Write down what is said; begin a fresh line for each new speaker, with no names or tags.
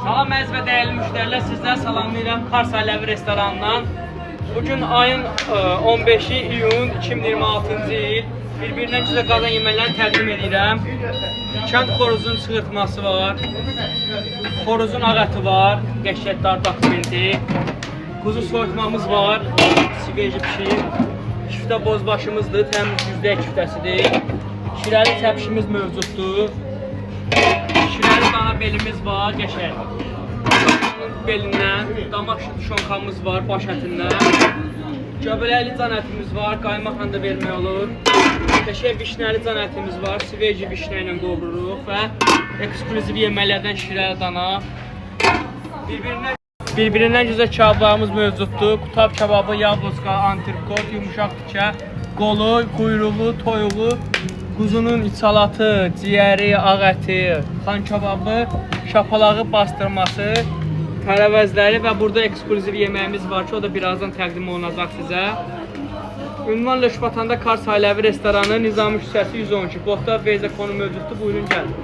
Salam əziz və dəyərli müştərilər, sizləri salamlayıram Kars Ailəvi restoranından. Bugün ayın 15-i iyun 2026-cı il bir-birindən güzel qazan yeməklərini təqdim edirəm. Kənd xoruzun çığırtması var, xoruzun ağəti var, qəşəngdar dokumenti, kuzu soyutmamız var, siveji pişir, küftə bozbaşımızdır, təmiz yüzdək küftəsidir, şirəli təpişimiz mövcuddur. Şirəli dana belimiz var, qəşəng. Belindən, damaq şonkamız var, baş ətindən. Göbələkli can ətimiz var, qaymaqla da vermək olur. Qəşəng vişnəli can ətimiz var, siveji vişnə ilə qovururuq və ekskluziv yeməklərdən şirəli dana. Birbirindən güzel kebablarımız mövcuddur. Qutab kebabı, yabluska, antrikot, yumuşaq tikə, qolu, quyruğu, toyuğu, quzunun içalatı, ciyəri, ağ əti, xan kebabı, şapalağı bastırması, tərəvəzləri və burada ekskluziv yeməyimiz var ki, o da birazdan təqdim olunacaq sizə. Ünvan Löşbatanda Kars Ailəvi restoranı, Nizami küçəsi 112. Botda Veyzə konu mövcuddur. Buyurun gəlin.